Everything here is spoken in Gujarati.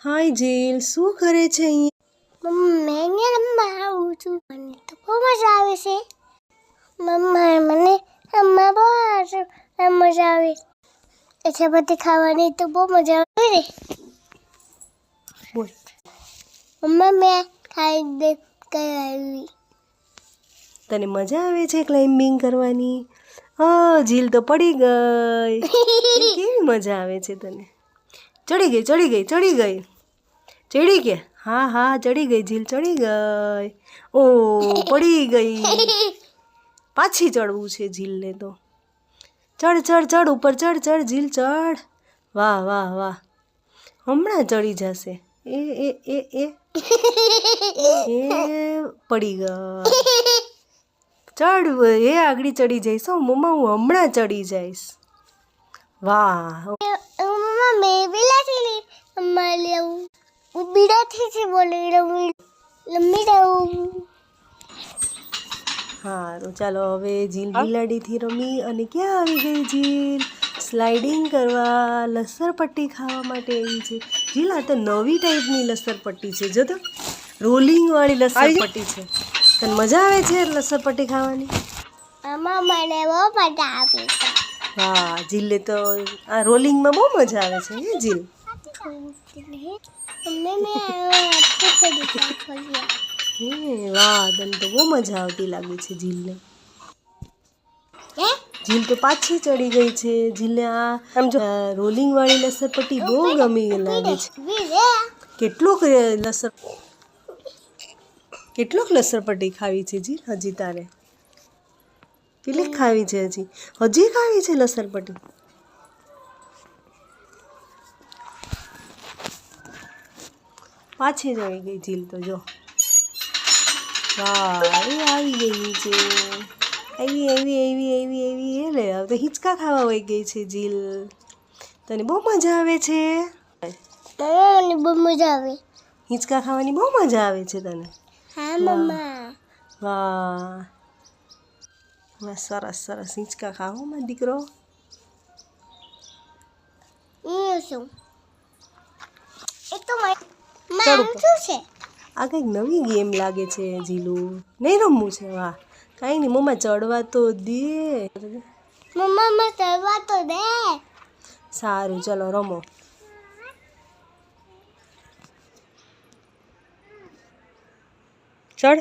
હાય જીલ, શું કરે છે અહીંયા? મમ્મી રમવા આવું છું. મને તો બહુ મજા આવે છે. મમ્મા મને રમવા બહુ મજા આવે. એટલે બધી ખાવાની તો બહુ મજા આવે ને. બોલ. મમ્મા મેં ખાઈ દે કરાવી. તને મજા આવે છે ક્લાઇમ્બિંગ કરવાની? હા, જીલ તો પડી ગઈ. કેવી મજા આવે છે તને? ચડી ગઈ ચડી કે? હા હા, ચડી ગઈ જીલ, ચડી ગઈ. ઓ, પડી ગઈ. પાછી ચડવું છે જીલને તો. ચડ ઉપર ચડ જીલ ચડ. વાહ વાહ વાહ, હમણાં ચડી જશે. એ પડી ગઈ. ચડ, એ આગળ ચડી જઈશ. હો મમ્મા, હું હમણાં ચડી જઈશ. વાહ. મમ્મા મેં બિલાડી મમ્મા લેવું. હું બિલાડી થી બોલી રહું. લંબી રહું. સારું, ચાલો હવે જીલ બિલાડીથી રમી અને ક્યાં આવી ગઈ જીલ? સ્લાઇડિંગ કરવા, લસરપટ્ટી ખાવા માટે આવી છે. જીલ, આ તો નવી ટાઈપની લસરપટ્ટી છે. જો તો રોલિંગવાળી લસરપટ્ટી છે. તને મજા આવે છે લસરપટ્ટી ખાવાની? મમ્મા મને બહુ મજા આવે છે. હા, જીલને તો આ રોલિંગમાં બહુ મજા આવે છે હે જીલ? વાહ, તને તો બહુ મજા આવતી લાગે છે જીલને. જીલ તો પાછી ચડી ગઈ છે. જીલને આ રોલિંગ વાળી લસરપટ્ટી બહુ ગમી લાગે છે. કેટલોક લસરપટ્ટી ખાવી છે જીલ હજી તારે? કેટલી ખાવી છે હજી ખાવી છે લસરપટ્ટી? પાછી ચડી ગઈ જીલ તો જો. વાહ, એ આવી ગઈ નીચે. એવી એ લે, હવે તો હિંચકા ખાવા વહી ગઈ છે જીલ. તને બહુ મજા આવે છે? મને બહુ મજા આવે. હિંચકા ખાવાની બહુ મજા આવે છે તને? હા મમ્મા. વાહ વાહ, સરસ હિંચકા ખાવો મારો દીકરો. શું એ તો ચડ ઉપર. શું છે? આ કંઈક નવી ગેમ લાગે છે જીલું. નહીં રમવું છે? વાહ, કાંઈ નહીં મમ્મા, ચડવા તો દે. મમ્મા મને ચડવા તો દે. સારું, ચલો રમો. ચડ.